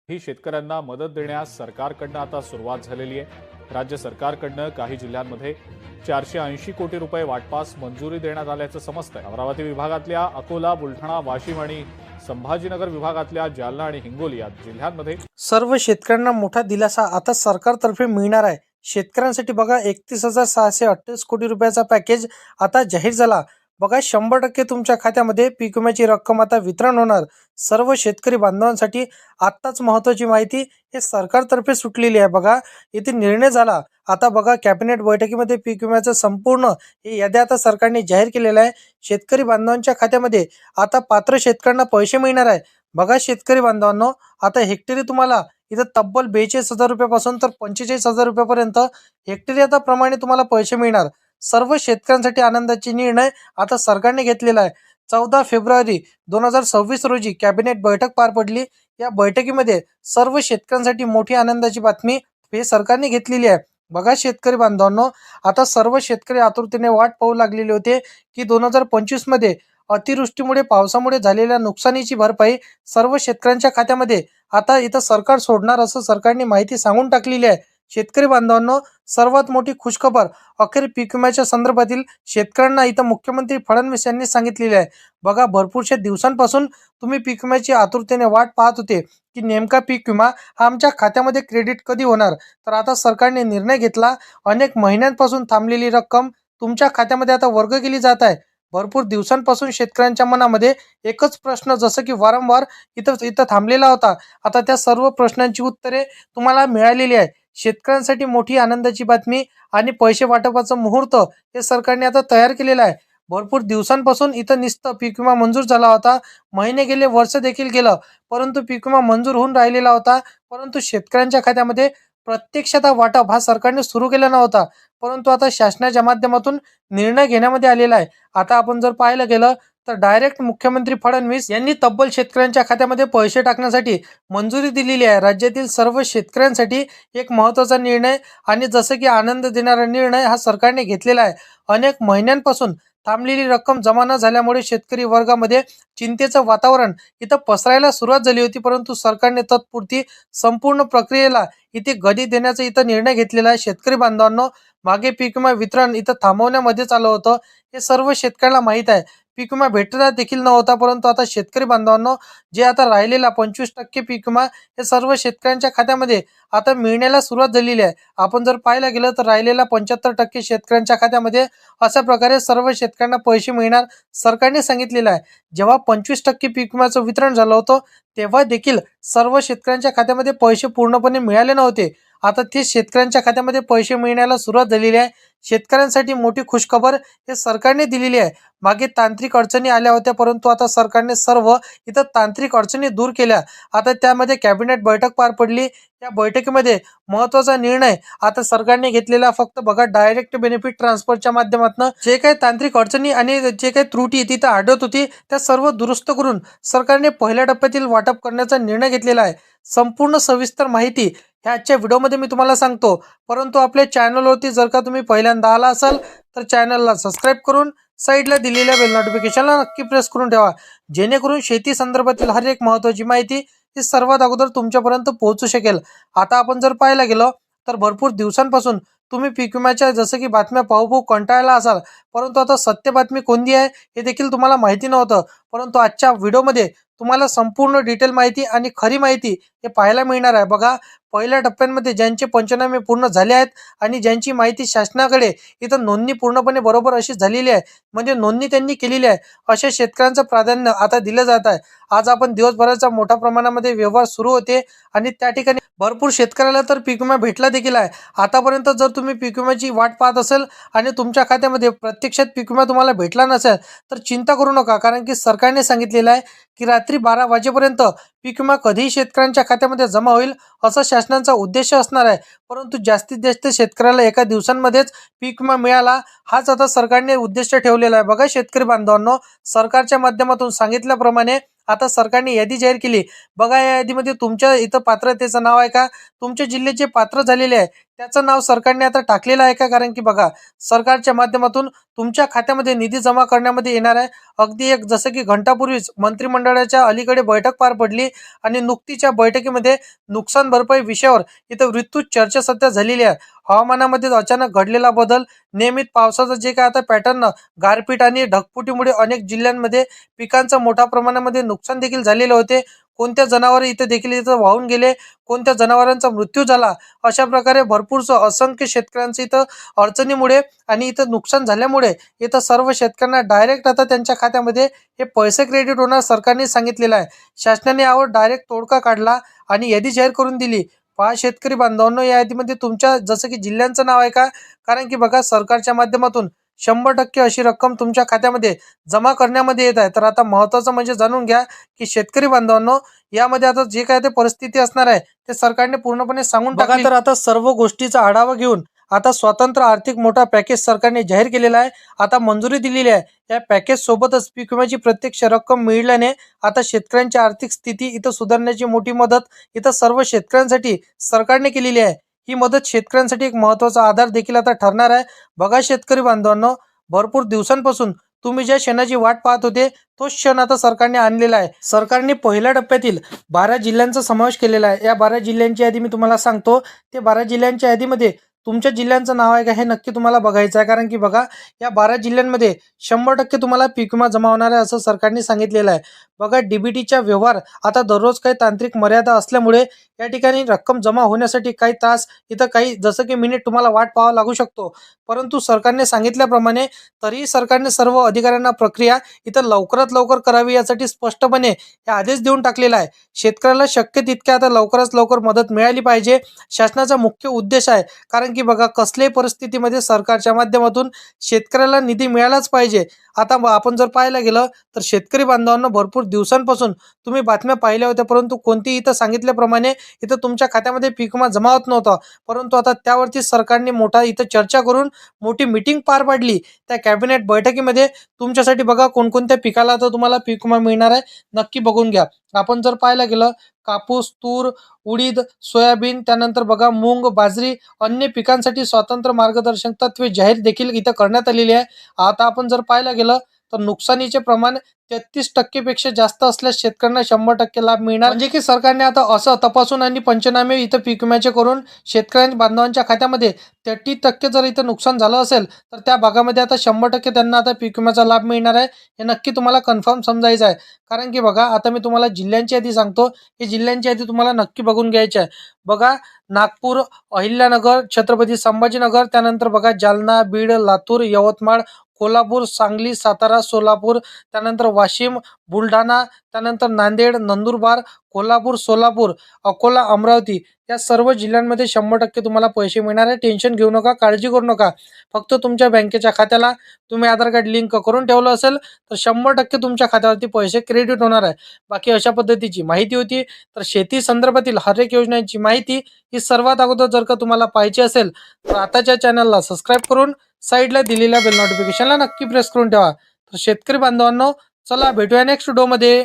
ही शेतकऱ्यांना मदत देण्यास सरकारकडनं आता सुरुवात झालेली आहे। राज्य सरकारकडनं काही जिल्ह्यांमध्ये 480 कोटी रुपये वाटपास मंजुरी देण्यात आल्याचं समजतंय। अमरावती विभागातल्या अकोला, बुलढाणा, वाशिम आणि संभाजीनगर विभागातल्या जालना आणि हिंगोली या जिल्ह्यांमध्ये सर्व शेतकऱ्यांना मोठा दिलासा आता सरकारतर्फे मिळणार आहे। शेतकऱ्यांसाठी बघा 31,628 कोटी रुपयाचा पॅकेज आता जाहीर झाला। बघा 100% तुमच्या खात्यामध्ये पीक विम्याची रक्कम आता वितरण होणार। सर्व शेतकरी बांधवांसाठी आत्ताच महत्त्वाची माहिती हे सरकारतर्फे सुटलेली आहे। बघा इथे निर्णय झाला। आता बघा कॅबिनेट बैठकीमध्ये पीक विम्याचं संपूर्ण हे याद्या आता सरकारने जाहीर केलेलं आहे। शेतकरी बांधवांच्या खात्यामध्ये आता पात्र शेतकऱ्यांना पैसे मिळणार आहे। बघा शेतकरी बांधवांनो, आता हेक्टरी तुम्हाला इथं तब्बल 42,000 रुपयापासून तर 45,000 रुपयापर्यंत हेक्टरी आता प्रमाणे तुम्हाला पैसे मिळणार। सर्व शेतकऱ्यांसाठी आनंदाची निर्णय आता सरकारने घेतलेला आहे। 14 फेब्रुवारी 2026 रोजी कॅबिनेट बैठक पार पडली। या बैठकीमध्ये सर्व शेतकऱ्यांसाठी मोठी आनंदाची बातमी हे सरकारने घेतलेली आहे। बघा शेतकरी बांधवांनो, आता सर्व शेतकरी आतुरतेने वाट पाहू लागलेले होते की 2025 मध्ये अतिवृष्टीमुळे पावसामुळे झालेल्या नुकसानीची भरपाई सर्व शेतकऱ्यांच्या खात्यामध्ये आता इथं सरकार सोडणार असं सरकारने माहिती सांगून टाकलेली आहे। शेतकरी बांधवांनो, सर्वात मोठी खुशखबर अखेर पीक विम्याच्या संदर्भातील शेतकऱ्यांना इथं मुख्यमंत्री फडणवीस यांनी सांगितलेली आहे। बघा भरपूरशा दिवसांपासून तुम्ही पीक विम्याची आतुरतेने वाट पाहत होते की नेमका पीक विमा हा आमच्या खात्यामध्ये क्रेडिट कधी होणार। तर आता सरकारने निर्णय घेतला। अनेक महिन्यांपासून थांबलेली रक्कम तुमच्या खात्यामध्ये आता वर्ग केली जात आहे। भरपूर दिवसांपासून शेतकऱ्यांच्या मनामध्ये एकच प्रश्न जसं की वारंवार इथं इथं थांबलेला होता, आता त्या सर्व प्रश्नांची उत्तरे तुम्हाला मिळालेली आहे। शेतकऱ्यांसाठी मोठी आनंदाची बातमी आणि पैसे वाटपाचं मुहूर्त हे सरकारने आता तयार केलेलं आहे। भरपूर दिवसांपासून इथं नुसतं पीक विमा मंजूर झाला होता। महिने गेले, वर्ष देखील गेलं, परंतु पीक विमा मंजूर होऊन राहिलेला होता। परंतु शेतकऱ्यांच्या खात्यामध्ये प्रत्यक्षतः वाटप हा सरकारने सुरू केला नव्हता। परंतु आता शासनाच्या माध्यमातून निर्णय घेण्यामध्ये आलेला आहे। आता आपण जर पाहायला गेलं तर डायरेक्ट मुख्यमंत्री फडणवीस यांनी तब्बल शेतकऱ्यांच्या खात्यामध्ये पैसे टाकण्यासाठी मंजुरी दिलेली आहे। राज्यातील सर्व शेतकऱ्यांसाठी एक महत्त्वाचा निर्णय आणि जसं की आनंद देणारा निर्णय हा सरकारने घेतलेला आहे। अनेक महिन्यांपासून थांबलेली रक्कम जमा न झाल्यामुळे शेतकरी वर्गामध्ये चिंतेचं वातावरण इथं पसरायला सुरुवात झाली होती, परंतु सरकारने तत्पुरती संपूर्ण प्रक्रियेला इथे गती देण्याचा इथं निर्णय घेतलेला आहे। शेतकरी बांधवांनो, मागे पीक विमा वितरण इथं थांबवण्यामध्येच आलं होतं, हे सर्व शेतकऱ्याला माहीत आहे। पीक विमा भेटला देखील नव्हता, परंतु आता शेतकरी बांधवांनो, जे आता राहिलेला 25% पीक विमा हे सर्व शेतकऱ्यांच्या खात्यामध्ये आता मिळण्याला सुरुवात झालेली आहे। आपण जर पाहायला गेलं तर राहिलेला 75% शेतकऱ्यांच्या खात्यामध्ये अशा प्रकारे सर्व शेतकऱ्यांना पैसे मिळणार सरकारने सांगितलेलं आहे। जेव्हा 25% पीक विम्याचं वितरण झालं होतं तेव्हा देखील सर्व शेतकऱ्यांच्या खात्यामध्ये पैसे पूर्णपणे मिळाले नव्हते। आता ते शेतकऱ्यांच्या खात्यामध्ये पैसे मिळण्याला सुरुवात झालेली आहे। शेतकऱ्यांसाठी मोठी खुशखबर हे सरकारने दिलेली आहे। मागे तांत्रिक अडचणी आल्या होत्या, परंतु आता सरकारने सर्व इथं तांत्रिक अडचणी दूर केल्या। आता त्यामध्ये कॅबिनेट बैठक पार पडली। या बैठकीमध्ये महत्त्वाचा निर्णय आता सरकारने घेतलेला फक्त बघा डायरेक्ट बेनिफिट ट्रान्सफरच्या माध्यमातून जे काही तांत्रिक अडचणी आणि जे काही त्रुटी तिथं आढळत होती त्या सर्व दुरुस्त करून सरकारने पहिल्या टप्प्यातील वाटप करण्याचा निर्णय घेतलेला आहे। संपूर्ण सविस्तर माहिती ह्या आजच्या व्हिडिओमध्ये मी तुम्हाला सांगतो, परंतु आपल्या चॅनलवरती जर का तुम्ही पहिल्यांदा आला असाल तर चॅनलला सबस्क्राईब करून साईडला दिलेल्या बेल नोटिफिकेशनला नक्की प्रेस करून ठेवा, जेणेकरून शेती संदर्भातील हर एक महत्त्वाची माहिती ही सर्वात अगोदर तुमच्यापर्यंत पोहोचू शकेल। आता आपण जर पाहायला गेलो तर भरपूर दिवसांपासून तुम्ही पीक विम्याच्या जसं की बातम्या पाहू कंटाळला असाल, परंतु आता सत्य बातमी कोणती आहे हे देखील तुम्हाला माहिती नव्हतं, परंतु आजच्या व्हिडिओमध्ये तुम्हाला संपूर्ण डिटेल माहिती आणि खरी माहिती हे पाहायला मिळणार आहे। बघा पहिल्या टप्प्यांमध्ये ज्यांचे पंचनामे पूर्ण झाले आहेत आणि ज्यांची माहिती शासनाकडे इथं नोंदणी पूर्णपणे बरोबर अशी झालेली आहे, म्हणजे नोंदणी त्यांनी केलेली आहे, अशा शेतकऱ्यांचं प्राधान्य आता दिलं जात आहे। आज आपण दिवसभराचा मोठ्या प्रमाणामध्ये व्यवहार सुरू होते आणि त्या ठिकाणी भरपूर शेतकऱ्याला तर पीक विमा भेटला देखील आहे। आतापर्यंत जर तुम्ही पीक विम्याची वाट पाहत असेल आणि तुमच्या खात्यामध्ये प्रत्यक्षात पीक विमा तुम्हाला भेटला नसेल तर चिंता करू नका, कारण की सरकारने सांगितलेलं आहे की रात्री 12 वाजेपर्यंत पीक विमा कधीही शेतकऱ्यांच्या खात्यामध्ये जमा होईल असा शासनाचा उद्देश असणार आहे। परंतु जास्तीत जास्त शेतकऱ्याला एका दिवसांमध्येच पीक विमा मिळाला हाच आता सरकारने उद्देश ठेवलेला आहे। बघा शेतकरी बांधवांनो, सरकारच्या माध्यमातून सांगितल्याप्रमाणे आता सरकारने यादी जाहीर केली। बघा या यादीमध्ये तुमच्या इथं पात्रतेचं नाव आहे का, तुमच्या जिल्ह्याचे पात्र झालेले आहे त्याचं नाव सरकारने आता टाकलेलं आहे का? कारण की बघा, सरकारच्या माध्यमातून तुमच्या खात्यामध्ये निधी जमा करण्यामध्ये येणार आहे. अगदी एक जसं की घंटापूर्वीच मंत्रिमंडळाच्या अलीकडे बैठक पार पडली आणि नुकतीच्या बैठकीमध्ये नुकसान भरपाई विषयावर इथं विस्तृत चर्चा सध्या झालेली आहे. हवामानामध्ये अचानक घडलेला बदल, नियमित पावसाचं जे काय आता पॅटर्न, गारपीट आणि ढगफुटीमुळे अनेक जिल्ह्यांमध्ये पिकांचं मोठ्या प्रमाणामध्ये नुकसान देखील झालेले होते. कोणत्या जनावर इथं देखील इथं वाहून गेले, कोणत्या जनावरांचा मृत्यू झाला, अशा प्रकारे भरपूरसं असंख्य शेतकऱ्यांचं इथं अडचणीमुळे आणि इथं नुकसान झाल्यामुळे इथं सर्व शेतकऱ्यांना डायरेक्ट आता त्यांच्या खात्यामध्ये हे पैसे क्रेडिट होणार सरकारने सांगितलेलं आहे. शासनाने यावर डायरेक्ट तोडगा काढला आणि यादी जाहीर करून दिली. पहा शेतकरी बांधवांनो, या यादीमध्ये तुमच्या जसं की जिल्ह्यांचं नाव आहे का? कारण की बघा, सरकारच्या माध्यमातून 100% अशी रक्कम तुमच्या खात्यामध्ये जमा करण्यामध्ये येत आहे. तर आता महत्त्वाचं म्हणजे जाणून घ्या की शेतकरी बांधवांनो, यामध्ये आता जे काय ते परिस्थिती असणार आहे ते सरकारने पूर्णपणे सांगून टाकली. तर आता सर्व गोष्टीचा आढावा घेऊन आता स्वतंत्र आर्थिक मोठा पॅकेज सरकारने जाहीर केलेला आहे. आता मंजुरी दिलेली आहे. या पॅकेज सोबतच पीक विम्याची प्रत्यक्ष रक्कम मिळाल्याने आता शेतकऱ्यांची आर्थिक स्थिती इथं सुधारण्याची मोठी मदत इथं सर्व शेतकऱ्यांसाठी सरकारने केलेली आहे. ही मदत शेतकऱ्यांसाठी एक महत्त्वाचा आधार देखील आता ठरणार आहे. बघा शेतकरी बांधवांनो, भरपूर दिवसांपासून तुम्ही ज्या क्षणाची वाट पाहत होते तोच क्षण आता सरकारने आणलेला आहे. सरकारने पहिल्या टप्प्यातील 12 जिल्ह्यांचा समावेश केलेला आहे. या 12 जिल्ह्यांची यादी मी तुम्हाला सांगतो. ते 12 जिल्ह्यांच्या यादीमध्ये तुमच्या जिल्ह्यांचं नाव आहे का हे नक्की तुम्हाला बघायचं आहे. कारण की बघा, या 12 जिल्ह्यांमध्ये 100% तुम्हाला पीक विमा जमा होणार आहे असं सरकारने सांगितलेलं आहे. बघा, डीबीटीच्या व्यवहार आता दररोज काही तांत्रिक मर्यादा असल्यामुळे या ठिकाणी रक्कम जमा होण्यासाठी काही तास, इथं काही जसं की मिनिट तुम्हाला वाट पाहावा लागू शकतो. परंतु सरकारने सांगितल्याप्रमाणे तरीही सरकारने सर्व अधिकाऱ्यांना प्रक्रिया इथं लवकरात लवकर करावी यासाठी स्पष्टपणे हे आदेश देऊन टाकलेला आहे. शेतकऱ्याला शक्य तितक्या आता लवकरात लवकर मदत मिळाली पाहिजे, शासनाचा मुख्य उद्देश आहे. कारण की बघा, कसल्याही परिस्थितीमध्ये सरकारच्या माध्यमातून शेतकऱ्याला निधी मिळालाच पाहिजे. आता आपण जर पाहायला गेलं तर शेतकरी बांधवांना भरपूर दिवसांपासून तुम्ही बातम्या पाहिल्या होत्या, परंतु कोणतीही इथं सांगितल्याप्रमाणे इथं तुमच्या खात्यामध्ये पीक विमा जमा होत नव्हता. परंतु आता त्यावरती सरकारने मोठा इथं चर्चा करून मोठी मीटिंग पार पाडली. त्या कॅबिनेट बैठकीमध्ये तुमच्यासाठी बघा कोणकोणत्या पिकाला आता तुम्हाला पीक विमा मिळणार आहे नक्की बघून घ्या. आपण जर पाहायला गेलं, कापूस, तूर, उडीद, सोयाबीन, त्यानंतर बघा मूग, बाजरी, अन्य पिकांसाठी स्वतंत्र मार्गदर्शक तत्वे जाहीर देखील इथं करण्यात आलेली आहे. आता आपण जर पाहायला गेलं तर नुकसानीचे प्रमाण 33% पेक्षा जास्त असल्यास शेतकऱ्यांना 100% लाभ मिळणार. म्हणजे की सरकारने आता असं तपासून आणि पंचनामे इथं पीक विम्याचे करून शेतकऱ्यांच्या बांधवांच्या खात्यामध्ये 33% जर इथं नुकसान झालं असेल तर त्या भागामध्ये आता 100% त्यांना आता पीक विम्याचा लाभ मिळणार आहे. हे नक्की तुम्हाला कन्फर्म समजायचं आहे. कारण की बघा, आता मी तुम्हाला जिल्ह्यांची यादी सांगतो. ही जिल्ह्यांची यादी तुम्हाला नक्की बघून घ्यायची आहे. बघा, नागपूर, अहिल्यानगर, छत्रपती संभाजीनगर, त्यानंतर बघा जालना, बीड, लातूर, यवतमाळ, कोल्हापूर, सांगली, सातारा, सोलापूर, त्यानंतर वाशिम, बुलढाणा, त्यानंतर नांदेड, नंदुरबार, कोल्हापूर, सोलापूर, अकोला, अमरावती या सर्व जिल्ह्यांमध्ये 100% तुम्हाला पैसे मिळणार आहे. टेन्शन घेऊ नका, काळजी करू नका. फक्त तुमच्या बँकेच्या खात्याला तुम्ही आधार कार्ड लिंक करून ठेवलं असेल तर 100% तुमच्या खात्यावरती पैसे क्रेडिट होणार आहे. बाकी अशा पद्धतीची माहिती होती. तर शेती संदर्भातील हर एक योजनांची माहिती ही सर्वात अगोदर जर का तुम्हाला पाहिजे असेल तर आताच्या चॅनलला सबस्क्राईब करून साईडला दिलेल्या बेल नोटिफिकेशनला नक्की प्रेस करून ठेवा. तर शेतकरी बांधवांनो, चला भेटूया नेक्स्ट व्हिडिओमध्ये.